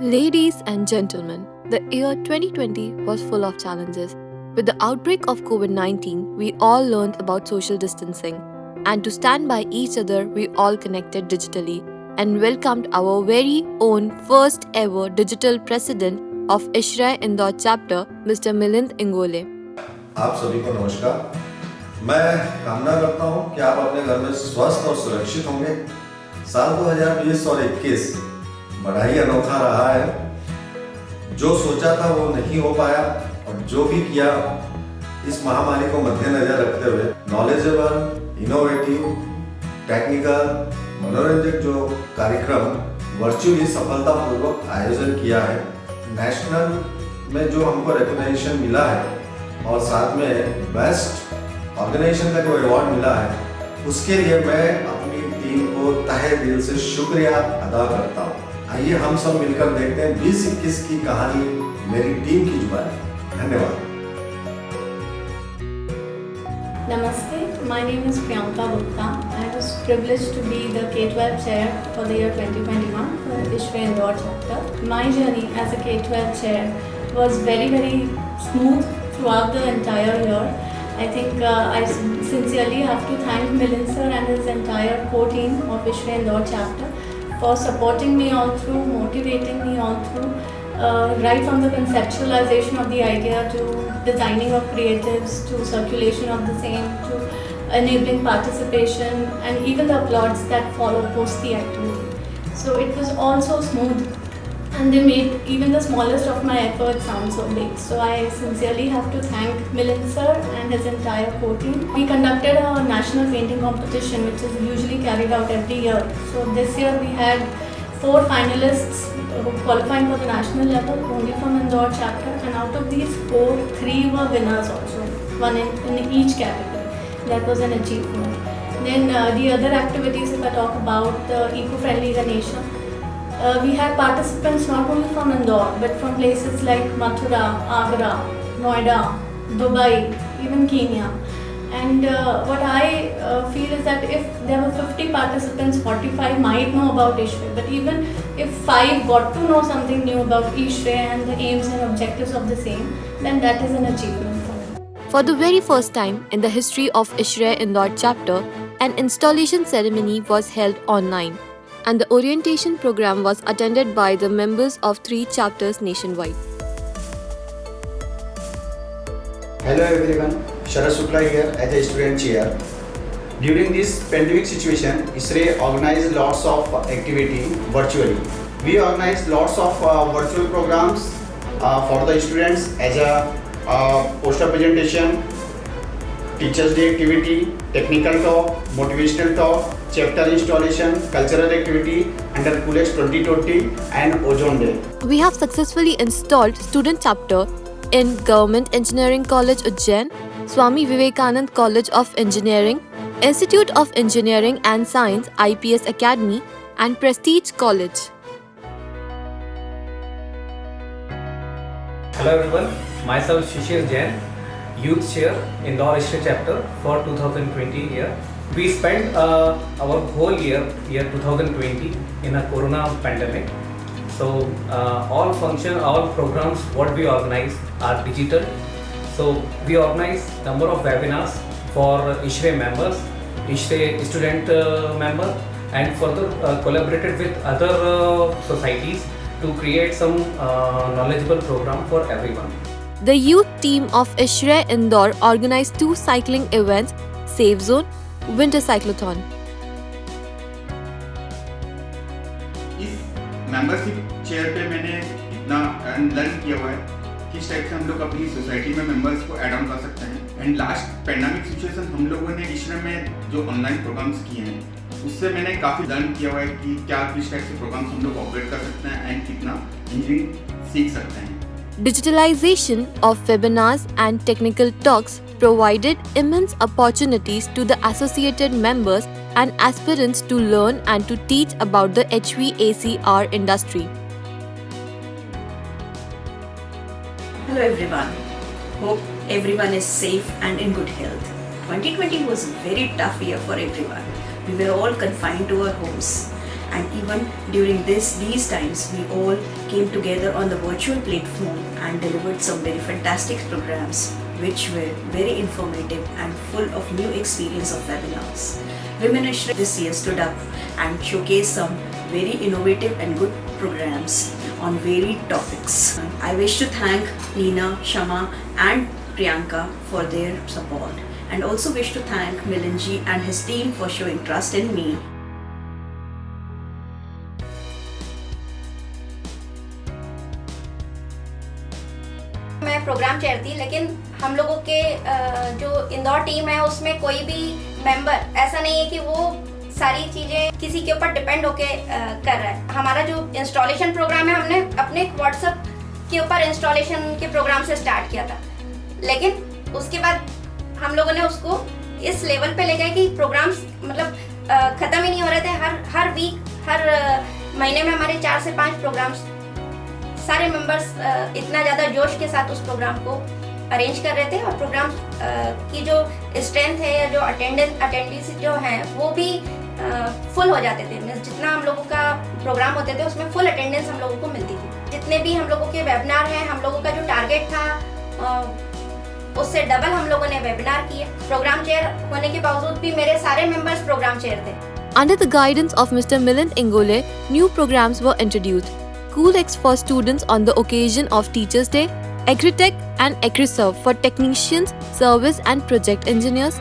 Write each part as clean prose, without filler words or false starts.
Ladies and gentlemen, the year 2020 was full of challenges. With the outbreak of COVID 19, we all learned about social distancing. And to stand by each other, we all connected digitally and welcomed our very own first ever digital president of ISHRAE Indore chapter, Mr. Milind Ingole. आप सभी को नमस्कार। मैं कामना करता हूं कि आप अपने घर में स्वस्थ और सुरक्षित होंगे। साल 2020 और 21 बड़ा ही अनोखा रहा है। जो सोचा था वो नहीं हो पाया और जो भी किया इस महामारी को मद्देनजर रखते हुए नॉलेजेबल, इनोवेटिव, टेक्निकल, मनोरंजक जो कार्यक्रम वर्चुअली सफलतापूर्वक आयोजन किया है। नेशनल में जो हमको रिकॉग्निशन मिला है और साथ में बेस्ट ऑर्गेनाइजेशन का जो अवार्ड मिला है, उसके लिए मैं अपनी टीम को तहे दिल से शुक्रिया अदा करता हूँ। आइए हम सब मिलकर देखते हैं 2021 की कहानी मेरी टीम की जुबानी। धन्यवाद। Namaste, my name is Priyanka Gupta. I was privileged to be the K-12 chair for the year 2021 for ISHRAE Indore chapter. My journey as a K-12 chair was very smooth throughout the entire year. I think I sincerely have to thank Milind sir and his entire core team of ISHRAE Indore chapter for supporting me all through, motivating me all through, right from the conceptualization of the idea to designing of creatives to circulation of the same to enabling participation and even the applauds that follow post the activity. So it was all so smooth and they made even the smallest of my efforts sound so big. So I sincerely have to thank Milind sir and his entire core team. We conducted a national painting competition which is usually carried out every year. So this year we had 4 finalists qualifying for the national level only from Indore chapter, and out of these 4, 3 were winners also, one in each category. That was an achievement. Then the other activities, if I talk about the eco-friendly Ganesha, we had participants not only from Indore but from places like Mathura, Agra, Noida, Dubai, even Kenya. And what I feel is that if there were 50 participants, 45 might know about ISHRAE, but even if 5 got to know something new about ISHRAE and the aims and objectives of the same, then that is an achievement for me. For the very first time in the history of ISHRAE Indore chapter, an installation ceremony was held online, and the orientation program was attended by the members of 3 chapters nationwide. Hello everyone, Sharad Shukla here as a student chair. During this pandemic situation, ISHRAE organized lots of activity virtually. We organized lots of virtual programs for the students as a poster presentation, Teachers Day activity, technical talk, motivational talk, chapter installation, cultural activity under Coolx 2020 and Ozone Day. We have successfully installed student chapter in Government Engineering College Ujjain, Swami Vivekanand College of Engineering, Institute of Engineering and Science IPS Academy and Prestige College. Hello everyone, myself Shishir Jain, Youth Chair in Indore ISHRAE chapter for 2020 year. We spent our whole year 2020 in a corona pandemic. So all programs what we organize are digital. So we organize number of webinars for ISHRAE members, ISHRAE student member, and further collaborated with other societies to create some knowledgeable program for everyone. The youth team of ISHRAE Indore organized 2 cycling events, Safe Zone, Winter Cyclothon. Membership chair पे मैंने इतना learn किया हुआ है किस type से हम लोग अपनी सोसाइटी में मेंबर्स को ऐड ऑन कर सकते हैं। एंड लास्ट पैंडेमिक सिचुएशन हम लोगों ने ISHRAE में जो ऑनलाइन प्रोग्राम्स किए हैं उससे मैंने काफ़ी लर्न किया हुआ है कि क्या किस टाइप से प्रोग्राम्स हम लोग ऑपरेट कर सकते हैं एंड कितना इंजीनियरिंग सीख सकते हैं। Digitalization of webinars and technical talks provided immense opportunities to the associated members and aspirants to learn and to teach about the HVACR industry. Hello everyone. Hope everyone is safe and in good health. 2020 was a very tough year for everyone. We were all confined to our homes and even during these times we all came together on the virtual platform and delivered some very fantastic programs which were very informative and full of new experience of webinars. Women ISHRE this year stood up and showcased some very innovative and good programs on varied topics. I wish to thank Neena, Shama and Priyanka for their support, and also wish to thank Milinji and his team for showing trust in me. मैं programme chair थी, लेकिन हम लोगों के जो Indore team है उसमें कोई भी मेंबर ऐसा नहीं है कि वो सारी चीज़ें किसी के ऊपर डिपेंड होके कर रहा है। हमारा जो इंस्टॉलेशन प्रोग्राम है हमने अपने व्हाट्सएप के ऊपर इंस्टॉलेशन के प्रोग्राम से स्टार्ट किया था, लेकिन उसके बाद हम लोगों ने उसको इस लेवल पे ले गए कि प्रोग्राम्स मतलब ख़त्म ही नहीं हो रहे थे। हर वीक हर महीने में हमारे 4 से 5 प्रोग्राम्स, सारे मेंबर्स इतना ज़्यादा जोश के साथ उस प्रोग्राम को अरेंज कर रहे थे, और प्रोग्राम की जो स्ट्रेंथ है या जो अटेंडेंस जो है वो भी फुल हो जाते थे। जितना हम लोगों का प्रोग्राम होते थे उसमें फुल अटेंडेंस हम लोगों को मिलती थी। जितने भी हम लोगों के वेबिनार हैं, हम लोगों का जो टारगेट था उससे डबल हम लोगों ने वेबिनार किए। प्रोग्राम चेयर होने के बावजूद भी मेरे सारे मेंबर्स प्रोग्राम चेयर थे। Under the guidance of Mr. Milind Ingole, new programs were introduced. CoolX for students on the occasion of Teachers' Day, AgriTech and AgriServe for technicians, service and project engineers,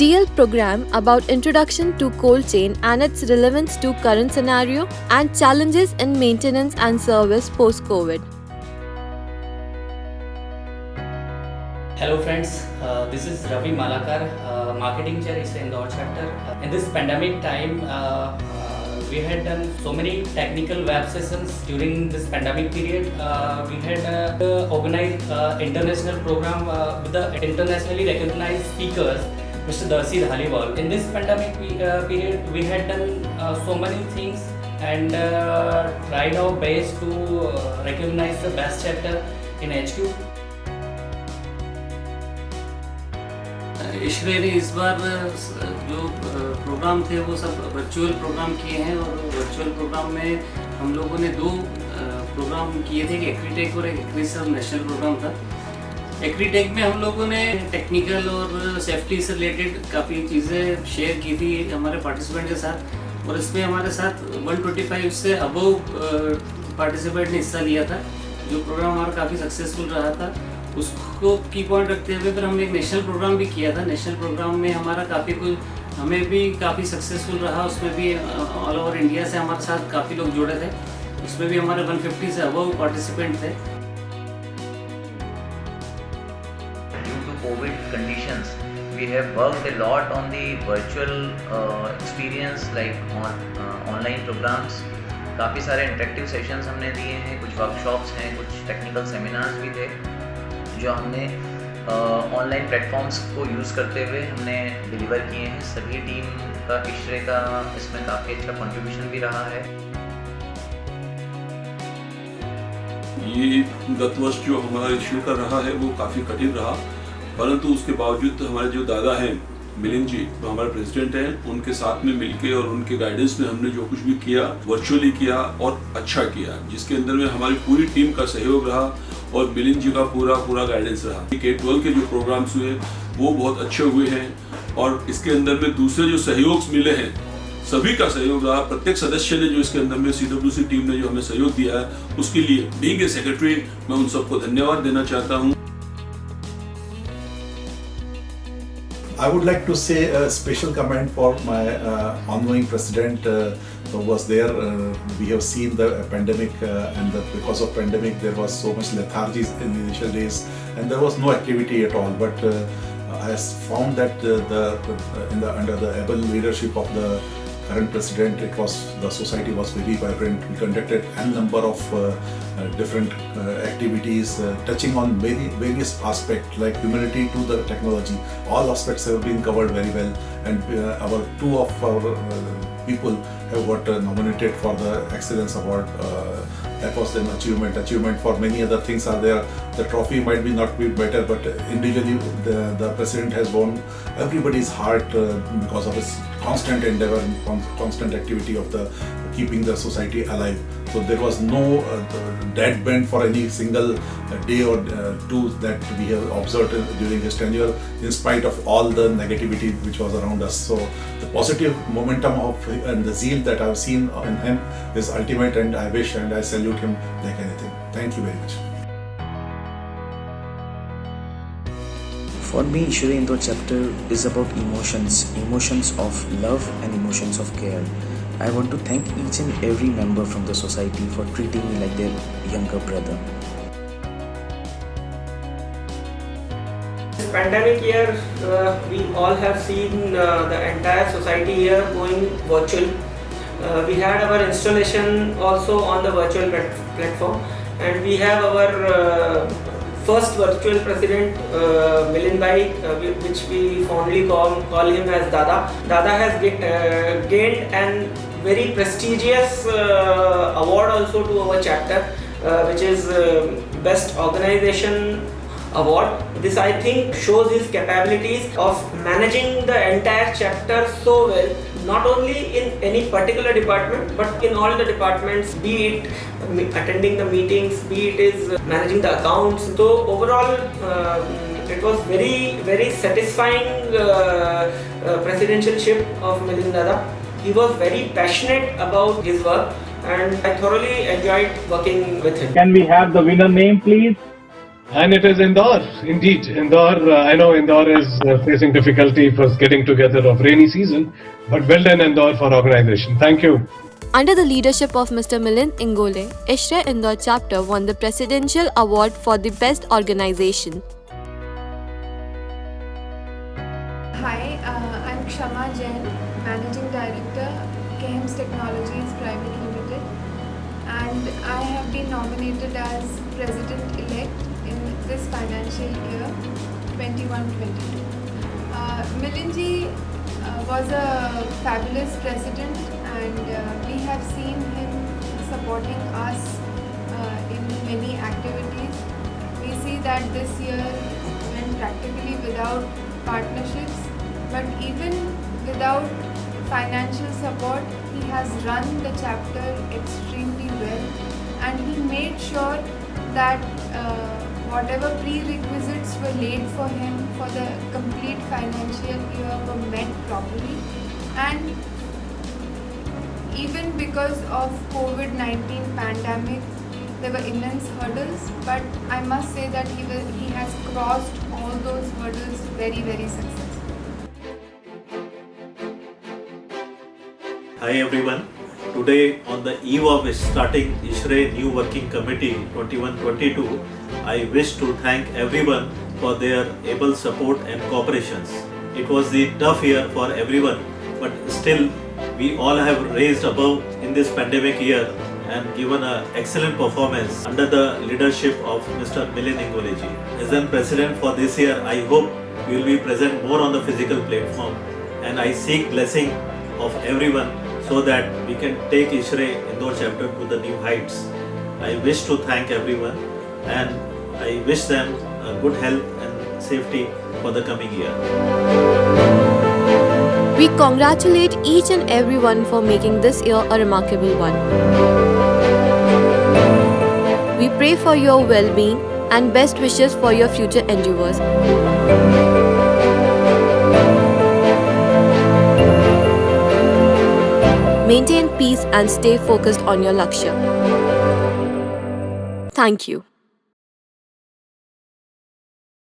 DL program about introduction to cold chain and its relevance to current scenario, and challenges in maintenance and service post-COVID. Hello friends, this is Ravi Malakar, Marketing Chair ISHRE Indore chapter. In this pandemic time, we had done so many technical web sessions during this pandemic period. We had organized international program with the internationally recognized speakers, Mr. Darcy Dhaliwal. In this pandemic period, we had done so many things and tried our best to recognize the best chapter in HQ. ISHRE ने इस बार जो programme थे वो सब virtual programme किए हैं, और virtual programme में हम लोगों ने 2 प्रोग्राम किए थे, एक एग्रीटेक और एक एग्रीसर्व नेशनल प्रोग्राम था। एग्रीटेक में हम लोगों ने टेक्निकल और सेफ्टी से रिलेटेड काफ़ी चीज़ें शेयर की थी हमारे पार्टिसिपेंट के साथ, और इसमें हमारे साथ 125 से अबव पार्टिसिपेंट ने हिस्सा लिया था। जो प्रोग्राम हमारा काफ़ी सक्सेसफुल रहा था उसको की पॉइंट रखते हुए फिर हमने एक नेशनल प्रोग्राम भी किया था। नेशनल प्रोग्राम में हमारा काफ़ी कुछ हमें भी काफ़ी सक्सेसफुल रहा। उसमें भी ऑल ओवर इंडिया से हमारे साथ काफ़ी लोग जुड़े थे। उसमें भी हमारे 150 से अबव पार्टिसिपेंट थे। Due to COVID conditions, we have worked a lot on the virtual experience like online programs. काफ़ी सारे इंटरेक्टिव सेशंस हमने दिए हैं, कुछ वर्कशॉप्स हैं, कुछ टेक्निकल सेमिनार्स भी थे जो हमने ऑनलाइन प्लेटफॉर्म्स को यूज़ करते हुए हमने डिलीवर किए हैं। सभी टीम का ISHRE का इसमें काफ़ी अच्छा कंट्रीब्यूशन भी रहा है। ये गत वर्ष जो हमारा ISHRE का रहा है वो काफ़ी कठिन रहा, परंतु उसके बावजूद हमारे जो दादा हैं मिलिंद जी, जो हमारे प्रेसिडेंट हैं, उनके साथ में मिलके और उनके गाइडेंस में हमने जो कुछ भी किया वर्चुअली किया और अच्छा किया, जिसके अंदर में हमारी पूरी टीम का सहयोग रहा और मिलिंद जी का पूरा गाइडेंस रहा। K-12 के जो प्रोग्राम्स हुए वो बहुत अच्छे हुए हैं, और इसके अंदर में दूसरे जो सहयोग मिले हैं सभी का सहयोग रहा। प्रत्येक सदस्य ने जो इसके अंदर में CWC टीम ने जो हमें सहयोग दिया है उसके लिए बीइंग ए सेक्रेटरी मैं उन सबको धन्यवाद देना चाहता हूँ। I would like to say a special comment for my ongoing president who was there. We have seen the pandemic and because of pandemic there was so much lethargy in the initial days and there was no activity at all. But I found that under the able leadership of the current president, the society was very vibrant. We conducted a number of different activities touching on various aspects like humanity to the technology. All aspects have been covered very well, and two of our people have got nominated for the Excellence Award. That was an achievement. Achievement for many other things are there. The trophy might not be better, but individually the president has won everybody's heart because of his constant endeavor and constant activity of the keeping the society alive. So there was no dead bend for any single day or two that we have observed during his tenure, in spite of all the negativity which was around us. So the positive momentum and the zeal that I've seen in him is ultimate, and I wish and I salute him like anything. Thank you very much. For me, Ishre Indore chapter is about emotions of love and emotions of care. I want to thank each and every member from the society for treating me like their younger brother. This pandemic year, we all have seen the entire society here going virtual. We had our installation also on the virtual platform, and we have our first virtual president, Milind Bhai, which we fondly call him as Dada. Dada has gained an very prestigious award also to our chapter, which is Best Organization Award. This, I think, shows his capabilities of managing the entire chapter so well, not only in any particular department but in all the departments, be it attending the meetings, be it is managing the accounts. So overall it was very satisfying presidentialship of Milind Dada. He was very passionate about his work, and I thoroughly enjoyed working with him. Can we have the winner name, please? And it is Indore, indeed. Indore, I know Indore is facing difficulty for getting together of rainy season, but well done Indore for organization. Thank you. Under the leadership of Mr. Milind Ingole, ISHRE Indore chapter won the Presidential Award for the Best Organization. Hi, I'm Kshama Jain, Managing Director, KEMS Technologies Private Limited, and I have been nominated as President-elect in this financial year 21-22. Milindji was a fabulous president, and we have seen him supporting us in many activities. We see that this year went practically without partnerships, but even without financial support, he has run the chapter extremely well, and he made sure that whatever prerequisites were laid for him for the complete financial year were met properly. And even because of COVID-19 pandemic, there were immense hurdles, but I must say that he has crossed all those hurdles very successfully. Hi everyone. Today, on the eve of starting ISHRE New Working Committee 21-22, I wish to thank everyone for their able support and cooperations. It was the tough year for everyone, but still we all have raised above in this pandemic year and given an excellent performance under the leadership of Mr. Milind Ingole ji. As an president for this year, I hope we will be present more on the physical platform, and I seek blessing of everyone so that we can take ISHRE Indore chapter to the new heights. I wish to thank everyone, and I wish them good health and safety for the coming year. We congratulate each and everyone for making this year a remarkable one. We pray for your well-being and best wishes for your future endeavors. Maintain peace and stay focused on your Lakshya. Thank you.